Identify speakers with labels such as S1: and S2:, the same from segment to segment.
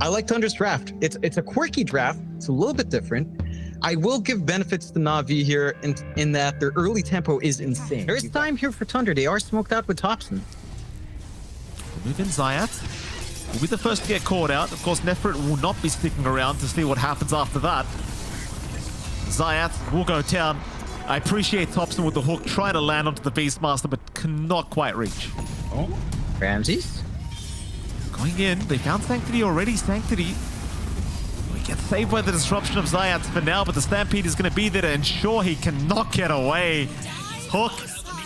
S1: I like Tundra's draft. It's a quirky draft. It's a little bit different. I will give benefits to Na'Vi here in that their early tempo is insane. There's time here for Tundra. They are smoked out with Topson.
S2: Move in Zayat. Will be the first to get caught out. Of course, Nefrit will not be sticking around to see what happens after that. Zayat will go down. I appreciate Topson with the hook trying to land onto the Beastmaster, but cannot quite reach.
S1: Oh, Ramses.
S2: Going in, they found Sanctity already. Sanctity we get saved by the disruption of Zayat for now, but the Stampede is going to be there to ensure he cannot get away. Hook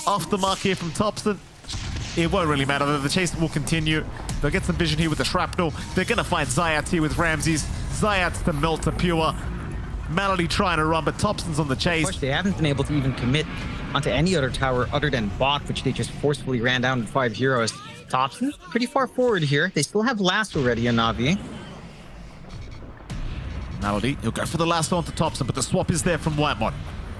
S2: off the mark here from Topson. It won't really matter though, the chase will continue. They'll get some vision here with the shrapnel. They're going to find Zayat here with Ramses. Zayat's the melt to pure. Malady trying to run, but Topson's on the chase.
S1: Of course, they haven't been able to even commit onto any other tower other than bot, which they just forcefully ran down with 5 heroes. Topson, pretty far forward here. They still have lasso ready on Na'Vi.
S2: Malady, he'll go for the lasso onto Topson, but the swap is there from Whitemon.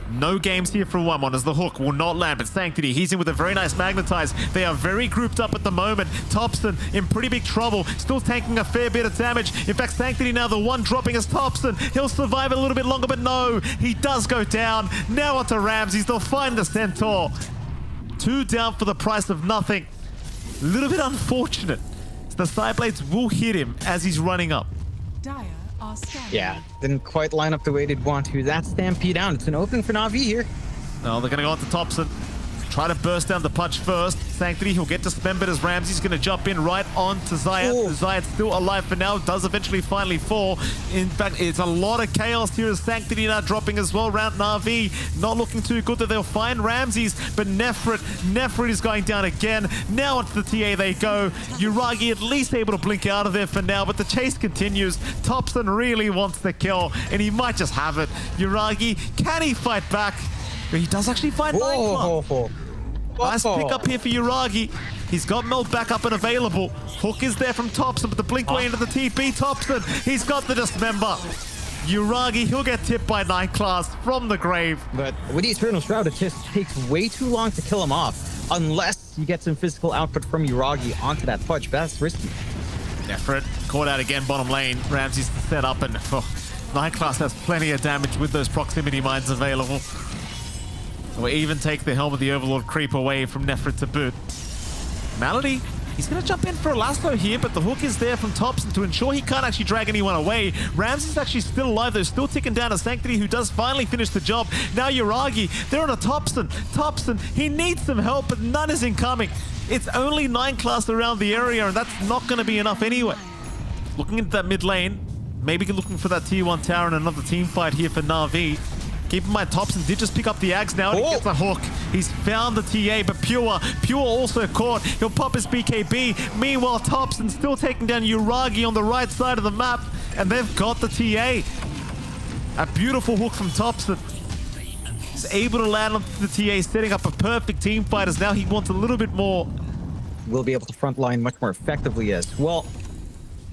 S2: No games here from Whitemon as the hook will not land, but Sanctity, he's in with a very nice magnetize. They are very grouped up at the moment. Topson in pretty big trouble, still tanking a fair bit of damage. In fact, Sanctity now the one dropping as Topson. He'll survive a little bit longer, but no, he does go down. Now onto Ramses, they'll find the Centaur. 2 down for the price of nothing. A little bit unfortunate. The Sideblades will hit him as he's running up.
S1: Yeah, didn't quite line up the way they'd want to. That Stampede down. It's an opening for Na'Vi here.
S2: No, they're going to go on to Topson. Try to burst down the punch first. Sanctity, he'll get dismembered as Ramsey's going to jump in right on to Zayat.
S1: Oh.
S2: Zayat's still alive for now, does eventually finally fall. In fact, it's a lot of chaos here as Sanctity now dropping as well around Na'Vi. Not looking too good that they'll find Ramses, but Nefrit is going down again. Now onto the TA they go. Yuragi at least able to blink out of there for now, but the chase continues. Topson really wants the kill, and he might just have it. Yuragi, can he fight back? He does actually find Nightclub. Nice pick up here for Yuragi. He's got Meld back up and available. Hook is there from Topson, but the blink way into the TP. Topson, he's got the dismember. Yuragi, he'll get tipped by Night Class from the grave.
S1: But with the Eternal Shroud, it just takes way too long to kill him off. Unless you get some physical output from Yuragi onto that fudge. That's risky.
S2: Nefrit caught out again bottom lane. Ramsey's set up, and Night Class has plenty of damage with those proximity mines available. We'll even take the Helm of the Overlord creep away from Nefrit to boot. Malady, he's going to jump in for a lasso here, but the hook is there from Topson to ensure he can't actually drag anyone away. Ramses is actually still alive, though, still ticking down a Sanctity who does finally finish the job. Now Yuragi, they're on a Topson. Topson, he needs some help, but none is incoming. It's only 9 class around the area, and that's not going to be enough anyway. Looking into that mid lane, maybe looking for that tier 1 tower and another team fight here for Na'Vi. Keep in mind, Topson did just pick up the Ags now, and he gets a hook. He's found the TA, but Pure also caught. He'll pop his BKB. Meanwhile, Topson still taking down Yuragi on the right side of the map, and they've got the TA. A beautiful hook from Topson. He's able to land onto the TA, setting up a perfect team fight, as now he wants a little bit more.
S1: Will be able to frontline much more effectively as well.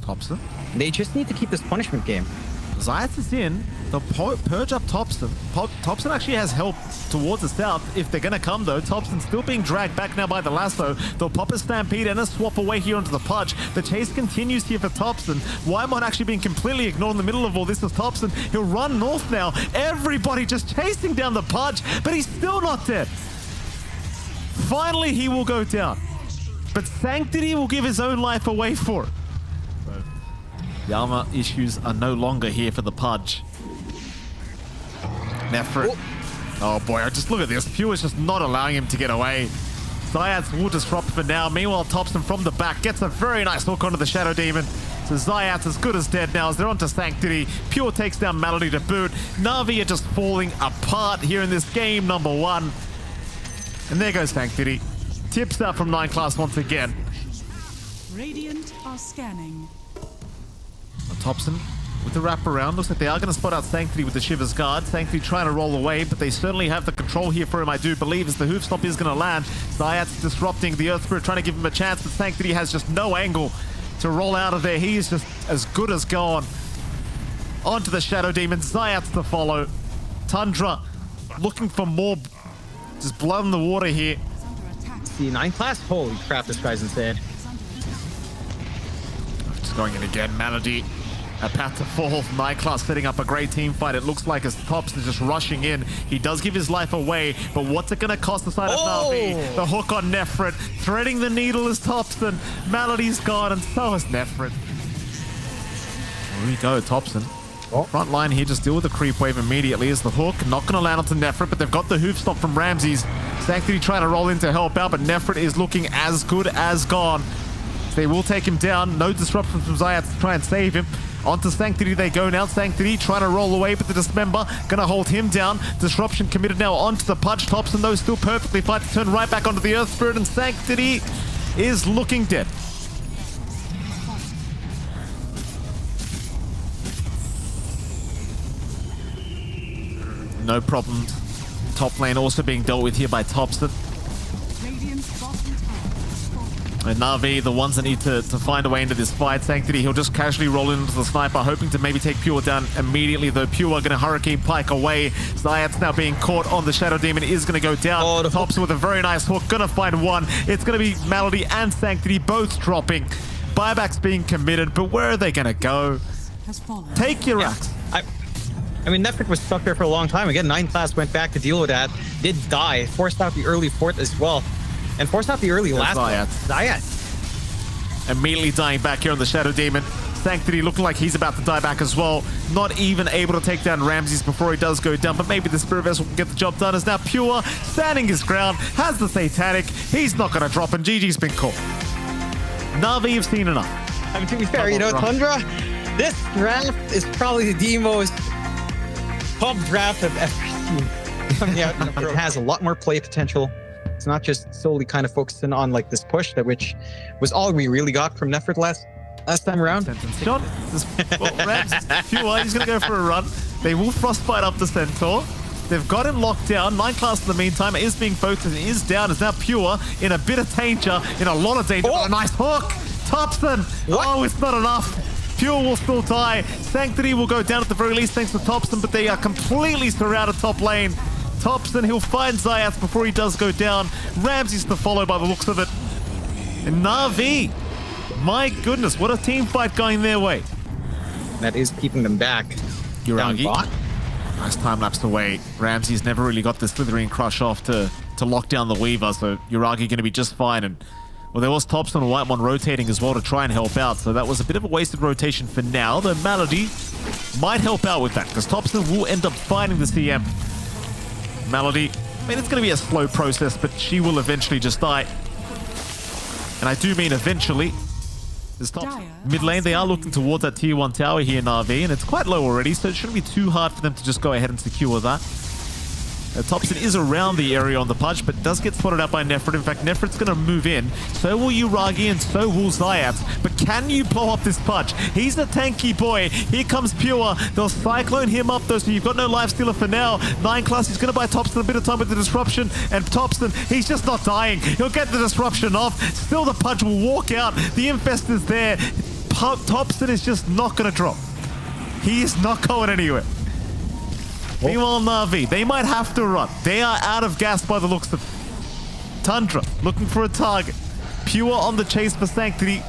S2: Topson?
S1: They just need to keep this punishment game.
S2: Zayat is in. They'll purge up Topson. Topson actually has help towards the south if they're going to come, though. Topson's still being dragged back now by the lasso. They'll pop a Stampede and a swap away here onto the Pudge. The chase continues here for Topson. Whitemon actually being completely ignored in the middle of all this is Topson. He'll run north now. Everybody just chasing down the Pudge, but he's still not dead. Finally, he will go down. But Sanctity will give his own life away for it. The armor issues are no longer here for the Pudge. Nefrit. Oh boy, just look at this. Pure is just not allowing him to get away. Zayat's will disrupt for now. Meanwhile, Topson from the back gets a very nice hook onto the Shadow Demon. So Zayat's as good as dead now as they're onto Sanctity. Pure takes down Malady to boot. Na'Vi are just falling apart here in this game number 1. And there goes Sanctity. Tips out from 9 class once again.
S3: Radiant are scanning.
S2: Topson with the wraparound. Looks like they are going to spot out Sanctity with the Shiver's Guard. Sanctity trying to roll away, but they certainly have the control here for him, I do believe, as the Hoof Stomp is going to land. Zayat's disrupting the Earth Spirit, trying to give him a chance, but Sanctity has just no angle to roll out of there. He is just as good as gone. Onto the Shadow Demon. Zayat's to follow. Tundra looking for more just blood in the water here.
S1: see 9 class. Holy crap, this guy's insane.
S2: Just going in again. Melody, a path to fall. 9 class setting up a great team fight. It looks like as Topson is just rushing in. He does give his life away, but what's it going to cost the side of Na'Vi? The hook on Nefrit. Threading the needle is Topson. Melody's gone, and so is Nefrit. Here we go, Topson. Front line here, just deal with the creep wave immediately as the hook. Not going to land onto Nefrit, but they've got the hoof stop from Ramses. Sanctity trying to roll in to help out, but Nefrit is looking as good as gone. They will take him down. No disruption from Zayat to try and save him. Onto Sanctity they go now. Sanctity trying to roll away, but the Dismember going to hold him down. Disruption committed now onto the Pudge. Topson, though, still perfectly fine to turn right back onto the Earth Spirit, and Sanctity is looking dead. No problem. Top lane also being dealt with here by Topson. And Na'Vi, the ones that need to find a way into this fight. Sanctity, he'll just casually roll into the sniper, hoping to maybe take Pure down immediately, though Pure going to Hurricane Pike away. Zayat's now being caught on the Shadow Demon, is going to go down. Oh, Topson with a very nice hook, going to find one. It's going to be Melody and Sanctity both dropping. Buybacks being committed, but where are they going to go? Take your racks.
S1: I mean, Nefrit was stuck there for a long time. Again, 9 class went back to deal with that. Did die. Forced out the early fort as well. And forced out the early last one. Zayat.
S2: Immediately dying back here on the Shadow Demon. Sanctity looking like he's about to die back as well. Not even able to take down Ramses before he does go down. But maybe the Spirit Vessel can get the job done. As now Pure standing his ground. Has the Satanic. He's not going to drop, and GG's been caught. Na'Vi have seen enough.
S1: I mean, to be fair, you know, Tundra, this draft is probably the most top draft I've ever seen. Yeah, it has a lot more play potential. It's not just solely kind of focusing on like this push, which was all we really got from Nefrit last time around.
S2: John, Ramses, Pure, he's going to go for a run. They will frostbite up the Centaur. They've got him locked down. 9 class in the meantime is being focused and is down. Is now Pure in a bit of danger, in a lot of danger. Oh, a nice hook. Topson. What? Oh, it's not enough. Pure will still die. Sanctity will go down at the very least thanks to Topson, but they are completely surrounded top lane. Topson, he'll find Zayat before he does go down. Ramses to follow by the looks of it. And Na'Vi, my goodness, what a team fight going their way.
S1: That is keeping them back.
S2: Yuragi, nice time lapse away. Ramses never really got the Slithering Crush off to lock down the Weaver, so Yuragi going to be just fine. And well, there was Topson and Whitemon rotating as well to try and help out, so that was a bit of a wasted rotation for now. The Melody might help out with that, because Topson will end up finding the CM. Melody, I mean, it's going to be a slow process, but she will eventually just die. And I do mean eventually. This top mid lane, they are looking towards that tier 1 tower here in RV, and it's quite low already, so it shouldn't be too hard for them to just go ahead and secure that. Topson is around the area on the Pudge, but does get spotted out by Nefrit. In fact, Nefrit's going to move in. So will Yuragi and so will Zayat. But can you blow up this Pudge? He's a tanky boy. Here comes Pure. They'll cyclone him up though, so you've got no life stealer for now. 9 class, he's going to buy Topson a bit of time with the disruption. And Topson, he's just not dying. He'll get the disruption off. Still the Pudge will walk out. The Infest is there. Topson is just not going to drop. He is not going anywhere. Meanwhile, Na'Vi, they might have to run. They are out of gas by the looks of it. Tundra looking for a target. Pure on the chase for Sanctity.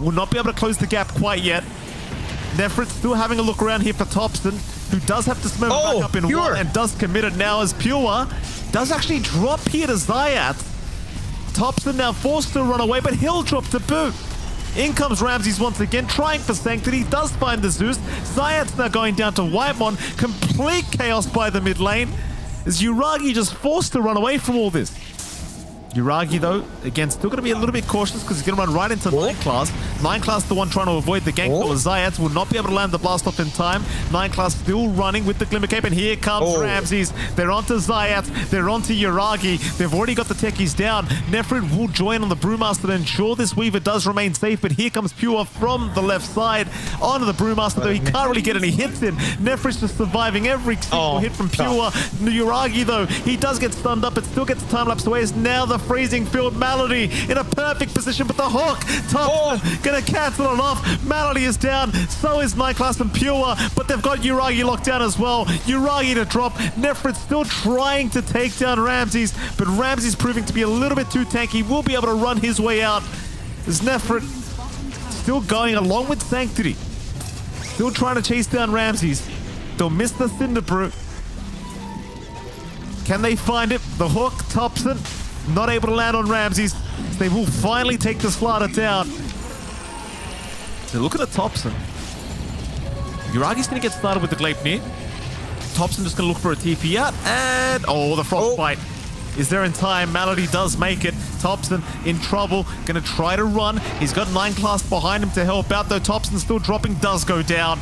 S2: Will not be able to close the gap quite yet. Nefrit still having a look around here for Topson, who does have to smoke back up in
S1: Pure.
S2: one and does commit it now as Pure does actually drop here to Zayat. Topson now forced to run away, but he'll drop to boot. In comes Ramses once again, trying for Sanctity, does find the Zeus. Zayat's now going down to Whitemon. Complete chaos by the mid lane. Is Yuragi just forced to run away from all this? Yuragi, though, again, still going to be a little bit cautious because he's going to run right into 9 class. 9 class, the one trying to avoid the gank. Zayat will not be able to land the blast off in time. 9 class still running with the Glimmer Cape, and here comes Ramses. They're onto Zayat. They're onto Yuragi. They've already got the techies down. Nefrit will join on the Brewmaster to ensure this Weaver does remain safe, but here comes Pure from the left side onto the Brewmaster, though he can't really get any hits in. Nefrit's just surviving every single hit from Pure. Yuragi, though, he does get stunned up, but still gets time lapse away. Is now the freezing field. Melody in a perfect position, but the hook, Topson gonna cancel it off. Melody is down, so is Nightclass and Pure, but they've got Uragi locked down as well. Uragi to drop. Nefrit still trying to take down Ramses, but Ramses proving to be a little bit too tanky. Will be able to run his way out. As Nefrit still going along with Sanctity. Still trying to chase down Ramses. They'll miss the Cinder Brew. Can they find it? The hook, Topson, not able to land on Ramses. They will finally take the Slaughter down. So look at the Topson. Uragi's going to get started with the Gleipnir. Topson just going to look for a TP out. And, the Frostbite is there in time. Melody does make it. Topson in trouble. Going to try to run. He's got 9 class behind him to help out, though Topson still dropping, does go down.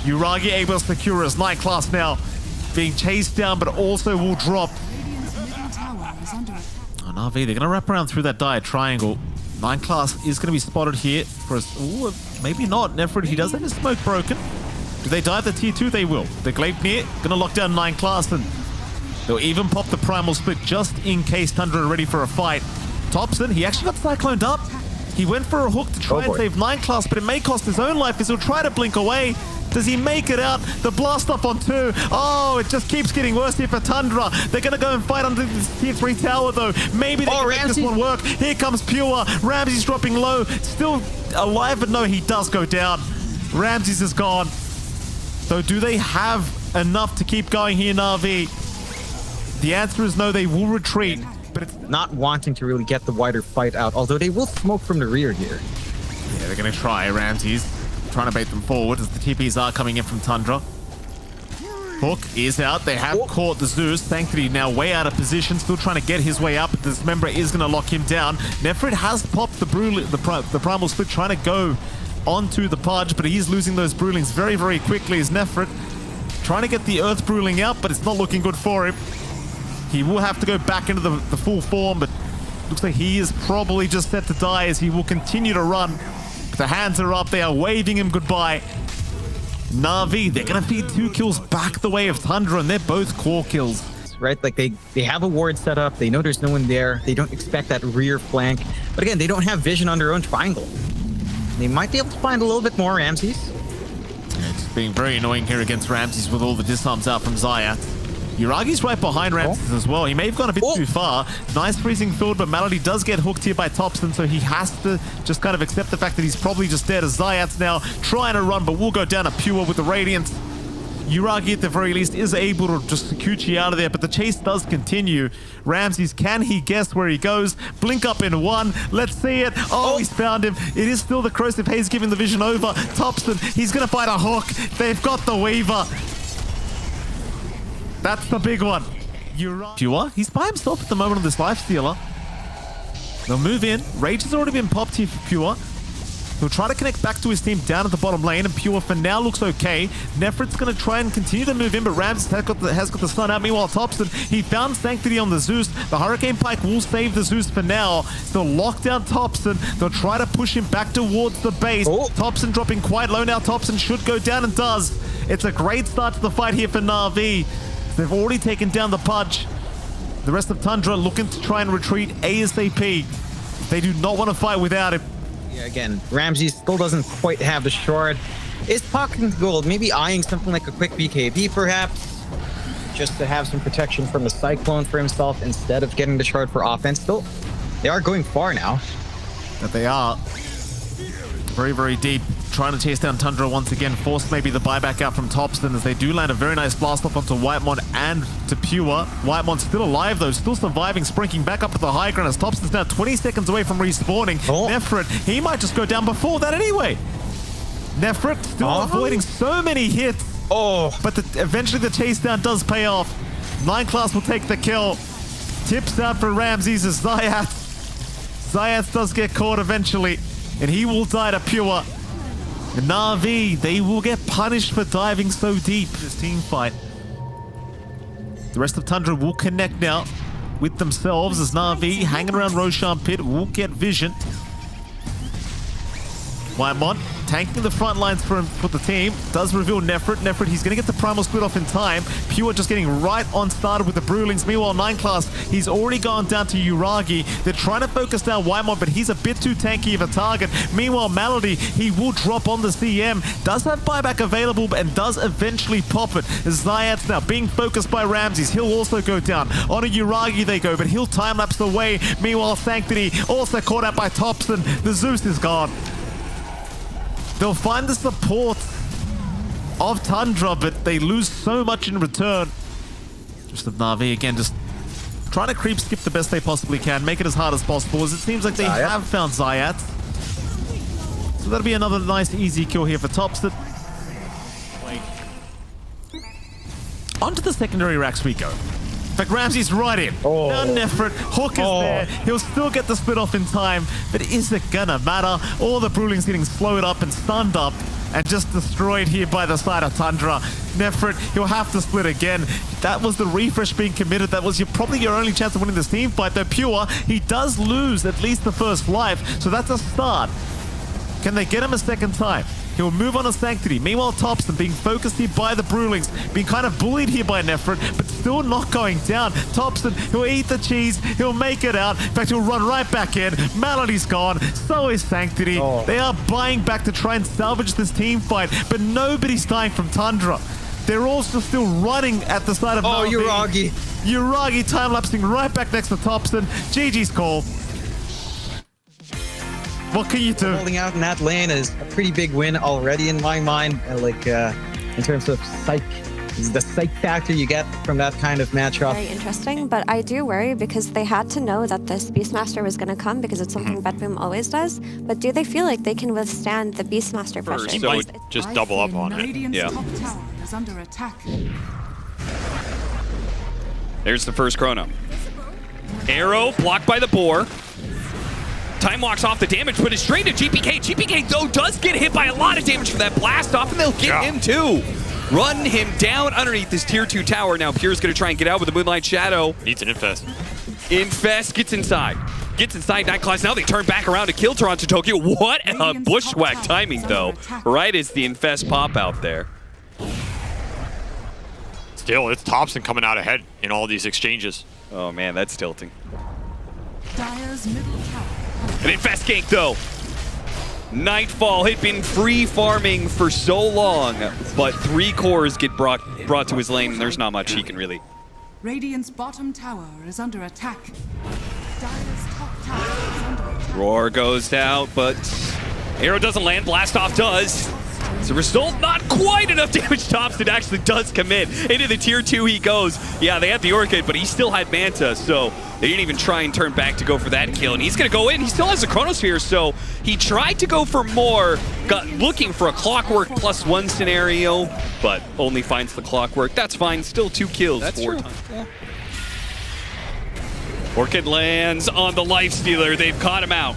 S2: Uragi able to secure his 9 class now. Being chased down, but also will drop. Oh, Na'Vi, they're going to wrap around through that dire triangle. 9 class is going to be spotted here for us. Ooh, maybe not. Nefrit, he does have his smoke broken. Do they die at the tier 2? They will. The Gleipnir going to lock down 9 class, and they'll even pop the primal split just in case Tundra are ready for a fight. Topson, he actually got cycloned up. He went for a hook to try and save 9 class, but it may cost his own life as he'll try to blink away. Does he make it out? The blast off on 2. Oh, it just keeps getting worse here for Tundra. They're going to go and fight under this tier 3 tower, though. Maybe they can make this one work. Here comes Pure. Ramses dropping low. Still alive, but no, he does go down. Ramses is gone. So do they have enough to keep going here, Na'Vi? The answer is no, they will retreat. But it's
S1: not wanting to really get the wider fight out, although they will smoke from the rear here.
S2: Yeah, they're going to try. Ramses trying to bait them forward as the TPs are coming in from Tundra. Hook is out. They have caught the Zeus. Thankfully now way out of position. Still trying to get his way up. But this member is going to lock him down. Nefrit has popped the primal split, trying to go onto the Pudge, but he's losing those Brewlings very, very quickly as Nefrit trying to get the Earth Brewling out, but it's not looking good for him. He will have to go back into the full form, but looks like he is probably just set to die as he will continue to run. The hands are up. They are waving him goodbye. Na'Vi, they're going to feed 2 kills back the way of Tundra, and they're both core kills.
S1: Right? Like they have a ward set up. They know there's no one there. They don't expect that rear flank. But again, they don't have vision on their own triangle. They might be able to find a little bit more Ramses.
S2: Yeah, it's being very annoying here against Ramses with all the disarms out from Zayat. Uragi's right behind Ramses as well. He may have gone a bit too far. Nice freezing field, but Melody does get hooked here by Topson, so he has to just kind of accept the fact that he's probably just dead as Zayat's now trying to run, but will go down to Pure with the Radiance. Uragi at the very least is able to just Sakuchi out of there, but the chase does continue. Ramses, can he guess where he goes? Blink up in 1. Let's see it. Oh, he's found him. It is still the Corrosive Haze giving the vision over. Topson, he's going to fight a hook. They've got the Weaver. That's the big one. Pure, he's by himself at the moment on this Lifestealer. They'll move in. Rage has already been popped here for Pure. He'll try to connect back to his team down at the bottom lane, and Pure for now looks okay. Nefrit's going to try and continue to move in, but Ramses has got the stun out. Meanwhile, Topson, he found Sanctity on the Zeus. The Hurricane Pike will save the Zeus for now. They'll lock down Topson. They'll try to push him back towards the base. Topson dropping quite low now. Topson should go down and does. It's a great start to the fight here for Na'Vi. They've already taken down the Pudge. The rest of Tundra looking to try and retreat ASAP. They do not want to fight without him.
S1: Yeah, again, Ramses still doesn't quite have the shard. Is pocketing gold, maybe eyeing something like a quick BKB perhaps, just to have some protection from the Cyclone for himself instead of getting the shard for offense. Still, they are going far now.
S2: That they are. Very, very deep. Trying to chase down Tundra once again. Force maybe the buyback out from Topson as they do land a very nice blast off onto Whitemon and to Pure. Whitemon's still alive though, still surviving, sprinting back up to the high ground as Topson's now 20 seconds away from respawning. Nefrit, he might just go down before that anyway. Nefrit still avoiding so many hits. But eventually the chase down does pay off. 9 class will take the kill. Tips out for Ramses as Zayat does get caught eventually, and he will die to Pure. Na'Vi, they will get punished for diving so deep in this team fight. The rest of Tundra will connect now with themselves as Na'Vi hanging around Roshan Pit will get vision. Whitemon tanking the front lines for the team. Does reveal Nefrit. Nefrit, he's going to get the primal split off in time. Pure just getting right on started with the Brewlings. Meanwhile, 9 class, he's already gone down to Uragi. They're trying to focus down Whitemon, but he's a bit too tanky of a target. Meanwhile, Malady, he will drop on the CM. Does have buyback available and does eventually pop it. Zayat's now being focused by Ramses. He'll also go down. On a Uragi they go, but he'll time-lapse away. Meanwhile, Sanctity also caught out by Topson. The Zeus is gone. They'll find the support of Tundra, but they lose so much in return. Just of Na'Vi again, just trying to creep skip the best they possibly can, make it as hard as possible, as it seems like they have found Zayat. So that'll be another nice, easy kill here for Topson. Onto the secondary racks we go. In fact, Ramsey's right in. Now Nefrit, Hook is there. He'll still get the split off in time, but is it gonna matter? All the Brewlings getting slowed up and stunned up and just destroyed here by the side of Tundra. Nefrit, he'll have to split again. That was the refresh being committed. That was probably your only chance of winning this team fight. Though Pure, he does lose at least the first life, so that's a start. Can they get him a second time? He'll move on to Sanctity. Meanwhile, Topson being focused here by the Brewlings, being kind of bullied here by Nefrit, but still not going down. Topson, he'll eat the cheese, he'll make it out. In fact, he'll run right back in. Melody's gone, so is Sanctity. They are buying back to try and salvage this team fight, but nobody's dying from Tundra. They're also still running at the side of
S1: Uragi.
S2: Uragi time-lapsing right back next to Topson. GG's call. What can you do?
S1: Holding out in that lane is a pretty big win already in my mind. In terms of the psych factor you get from that kind of matchup.
S4: Very interesting, but I do worry because they had to know that this Beastmaster was going to come because it's something Bedboom always does. But do they feel like they can withstand the Beastmaster pressure?
S5: So just double up on it.
S3: Radiant's
S5: Yeah.
S3: top tower is under attack.
S6: There's the first chrono. Arrow blocked by the boar. Time walks off the damage, but it's straight to GPK. GPK, though, does get hit by a lot of damage from that blast off, and they'll get him, too. Run him down underneath this tier 2 tower. Now, Pure's going to try and get out with the Moonlight Shadow.
S5: Needs an Infest.
S6: Infest gets inside. Gets inside Nightclaws. Now they turn back around to kill Toronto Tokyo. What a bushwhack timing, though. Right as the Infest pop out there.
S5: Still, it's Topson coming out ahead in all these exchanges.
S6: Oh, man, that's tilting.
S3: Dire's middle tower.
S6: An Infest gank, though. Nightfall had been free farming for so long, but 3 cores get brought to his lane, and there's not much he can really.
S3: Radiant's bottom tower is under attack. Dire's top tower is under attack.
S6: Roar goes out, but arrow doesn't land. Blast off does. As a result, not quite enough damage. Topson actually does commit. Into the tier 2 he goes. Yeah, they had the Orchid, but he still had Manta, so they didn't even try and turn back to go for that kill. And he's going to go in. He still has a Chronosphere, so he tried to go for more, looking for a Clockwork +1 scenario, but only finds the Clockwork. That's fine. Still 2 kills. That's 4 times. Yeah. Orchid lands on the Lifestealer. They've caught him out.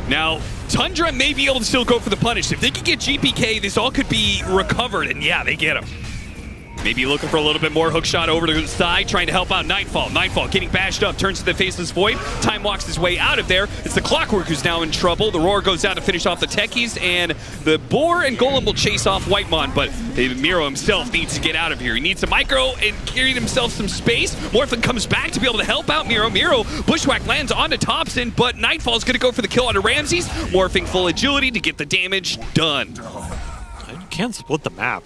S6: Now, Tundra may be able to still go for the punish. If they can get GPK, this all could be recovered, and yeah, they get him. Maybe looking for a little bit more. Hook shot over to the side, trying to help out Nightfall. Nightfall getting bashed up, turns to the Faceless Void. Time walks his way out of there. It's the Clockwork who's now in trouble. The Roar goes out to finish off the Techies, and the Boar and Golem will chase off Whitemon, but Miro himself needs to get out of here. He needs to micro and carry himself some space. Morphin comes back to be able to help out Miro. Miro bushwhack lands onto Topson, but Nightfall's going to go for the kill onto Ramses. Morphing full agility to get the damage done.
S5: You can't split the map.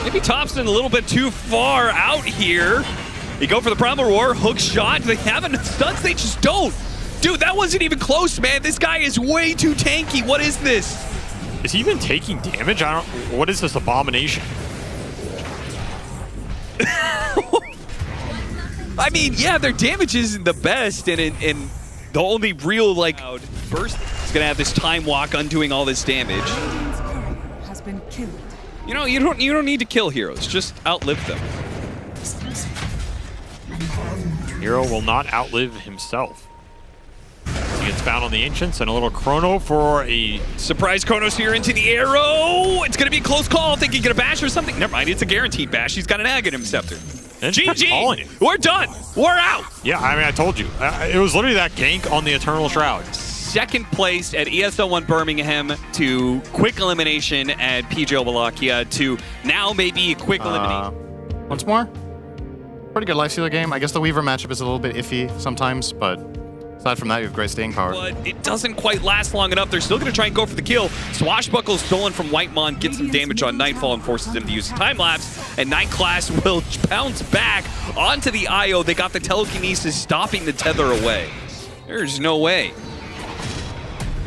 S6: Maybe Topson a little bit too far out here. They go for the Primal Roar, hook shot. They have enough stuns, they just don't. Dude, that wasn't even close, man. This guy is way too tanky. What is this?
S5: Is he even taking damage? What is this abomination?
S6: I mean, yeah, their damage isn't the best, and the only real, burst is gonna have this time walk undoing all this damage.
S3: Radiant's courier has been killed.
S6: You know, you don't need to kill heroes, just outlive them.
S5: Hero will not outlive himself. He gets found on the Ancients, and a little Chrono for a...
S6: Surprise Chronosphere into the arrow! It's gonna be a close call, thinking he get a bash or something. Never mind, it's a guaranteed bash. He's got an Aghanim Scepter.
S5: Calling it.
S6: GG! We're done! We're out!
S5: Yeah, I mean, I told you. It was literally that gank on the Eternal Shroud.
S6: Second place at ESL 1 Birmingham to quick elimination at PGL Wallachia to now maybe quick elimination.
S7: Once more. Pretty good lifestealer game. I guess the Weaver matchup is a little bit iffy sometimes, but aside from that, you have great staying power.
S6: But it doesn't quite last long enough. They're still going to try and go for the kill. Swashbuckle stolen from Whitemon, gets some damage on Nightfall and forces him to use a time lapse. And Night Class will bounce back onto the IO. They got the telekinesis stopping the tether away. There's no way.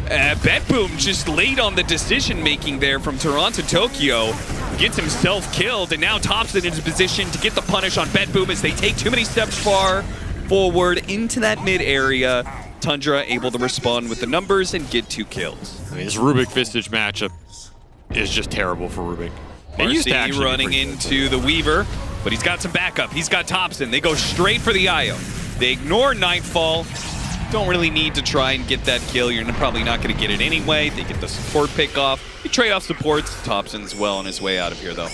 S6: Betboom just late on the decision-making there from Toronto Tokyo. Gets himself killed, and now Topson in position to get the punish on Betboom as they take too many steps far forward into that mid area. Tundra able to respond with the numbers and get 2 kills.
S5: I mean, this Rubik Vistage matchup is just terrible for Rubik.
S6: Marcy running into the Weaver, but he's got some backup. He's got Topson. They go straight for the IO. They ignore Nightfall. Don't really need to try and get that kill. You're probably not going to get it anyway. They get the support pick off. They trade off supports. Topson's well on his way out of here, though.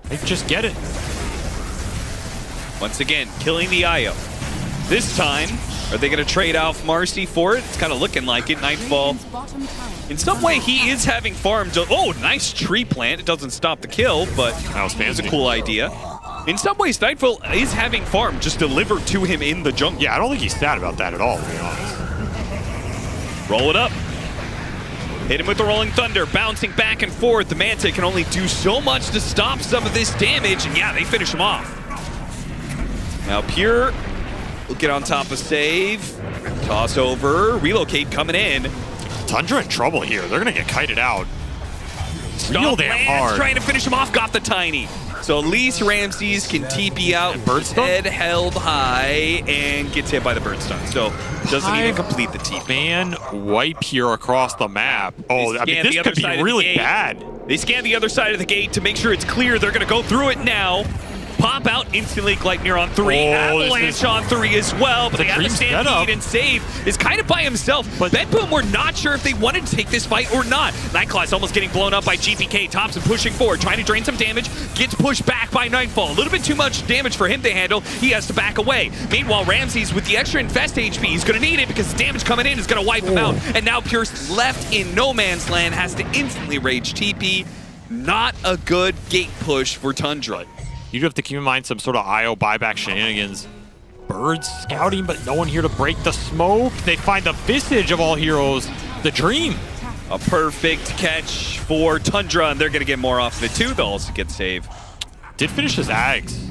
S5: They just get it.
S6: Once again, killing the IO. This time, are they going to trade off Marcy for it? It's kind of looking like it. Nightfall. In some way, he is having farmed. Oh, nice tree plant. It doesn't stop the kill, but
S5: that was fancy.
S6: It's a cool idea. In some ways, Nightfall is having farm just delivered to him in the jungle.
S5: Yeah, I don't think he's sad about that at all, to be honest.
S6: Roll it up. Hit him with the Rolling Thunder, bouncing back and forth. The Manta can only do so much to stop some of this damage, and yeah, they finish him off. Now Pure will get on top of save. Toss over, relocate coming in.
S5: Tundra in trouble here. They're gonna get kited out. Real damn hard.
S6: Trying to finish him off, got the tiny. So at least Ramses can TP out, head held high, and gets hit by the bird stun. So doesn't even complete the TP.
S5: Man, wipe here across the map. Oh, I mean, this could be really bad.
S6: They scan the other side of the gate to make sure it's clear. They're going to go through it now. Pop out instantly, Gleipnir on 3. Avalanche on 3 as well, but they have the Stampede and Save is kind of by himself. But Betboom, we're not sure if they wanted to take this fight or not. Nightclaw is almost getting blown up by GPK. Topson pushing forward, trying to drain some damage. Gets pushed back by Nightfall. A little bit too much damage for him to handle. He has to back away. Meanwhile, Ramses with the extra Infest HP, he's going to need it because the damage coming in is going to wipe him out. And now Pierce left in no man's land has to instantly rage TP. Not a good gate push for Tundra.
S5: You do have to keep in mind some sort of IO buyback shenanigans. Birds scouting, but no one here to break the smoke. They find the Visage of all heroes, the Dream.
S6: A perfect catch for Tundra, and they're going to get more off of it too. They'll also get save.
S5: Did finish his Ags.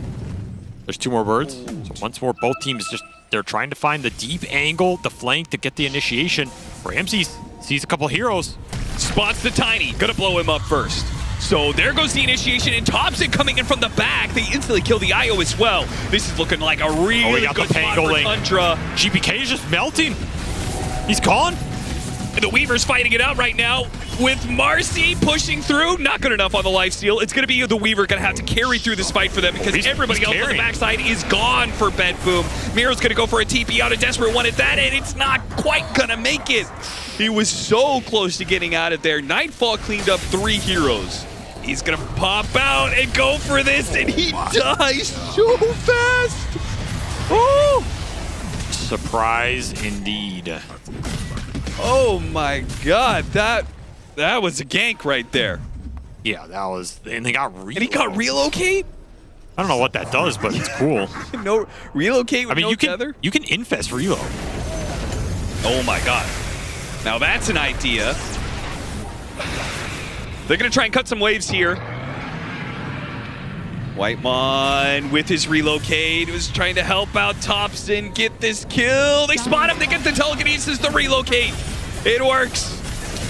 S5: There's 2 more birds. So once more, both teams they're trying to find the deep angle, the flank to get the initiation. Ramses sees a couple heroes.
S6: Spots the Tiny, gonna blow him up first. So there goes the initiation, and Topson coming in from the back. They instantly kill the IO as well. This is looking like a really good spot for Tundra.
S5: GPK is just melting. He's gone.
S6: And the Weaver's fighting it out right now with Marcy pushing through. Not good enough on the lifesteal. It's going to be the Weaver going to have to carry through this fight for them because everybody else on the backside is gone for Betboom. Miro's going to go for a TP out, a desperate one at that, and it's not quite going to make it. He was so close to getting out of there. Nightfall cleaned up 3 heroes. He's going to pop out and go for this, and he dies so fast. Oh!
S5: Surprise indeed.
S6: Oh my god, that was a gank right there.
S5: Yeah, that was, and they got relocate.
S6: And he got relocate?
S5: I don't know what that does, but it's cool.
S6: No relocate with no tether?
S5: You can infest reload.
S6: Oh my god. Now that's an idea. They're gonna try and cut some waves here. Whitemon with his relocate was trying to help out Topson get this kill. They spot him, they get the telekinesis, the relocate. It works.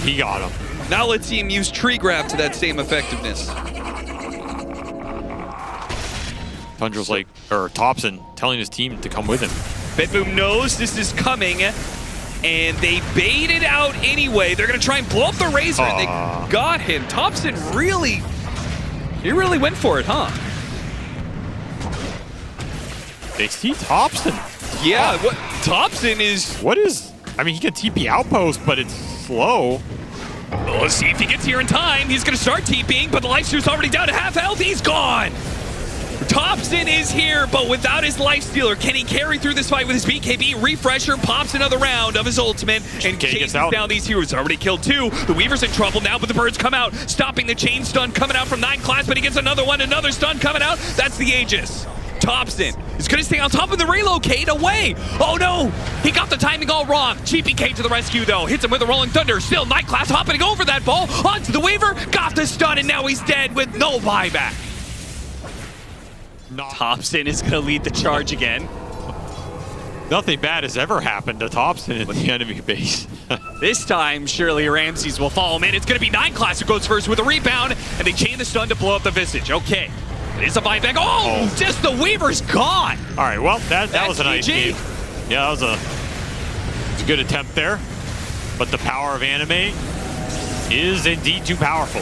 S5: He got him.
S6: Now let's see him use tree grab to that same effectiveness.
S5: Tundra's like, or Topson telling his team to come with him.
S6: Betboom knows this is coming, and they bait it out anyway. They're gonna try and blow up the Razor, and they got him. Topson really went for it, huh?
S5: They see Topson.
S6: Yeah, what Topson is...
S5: What is... I mean, he can TP Outpost, but it's slow.
S6: Well, let's see if he gets here in time. He's going to start TPing, but the lifestealer's already down to half health. He's gone. Topson is here, but without his lifestealer, can he carry through this fight with his BKB? Refresher pops another round of his ultimate and chases down these heroes. Already killed 2. The Weaver's in trouble now, but the birds come out, stopping the chain stun coming out from 9 class, but he gets another one, another stun coming out. That's the Aegis. Topson is going to stay on top of the relocate away. Oh no, he got the timing all wrong. GPK to the rescue though. Hits him with a rolling thunder. Still Night Class hopping over that ball. Onto the Weaver. Got the stun and now he's dead with no buyback. Topson is going to lead the charge again.
S5: Nothing bad has ever happened to Topson in the enemy base.
S6: This time, surely Ramses will follow him in. It's going to be 9 Class who goes first with a rebound, and they chain the stun to blow up the Visage. Okay. It is a buyback. Oh, just the Weaver's gone.
S5: All right, well, that was a nice game. Yeah, that was a good attempt there. But the power of anime is indeed too powerful.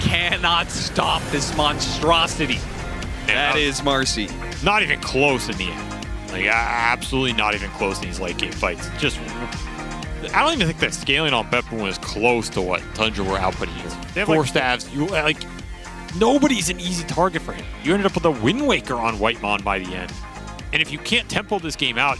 S6: Cannot stop this monstrosity. That is Marcy.
S5: Not even close in the end. Like, absolutely not even close in these late game fights. Just, I don't even think that scaling on Beppoon was close to what Tundra were outputting here. 4 staves. You like, nobody's an easy target for him. You ended up with a Wind Waker on Whitemon by the end. And if you can't tempo this game out,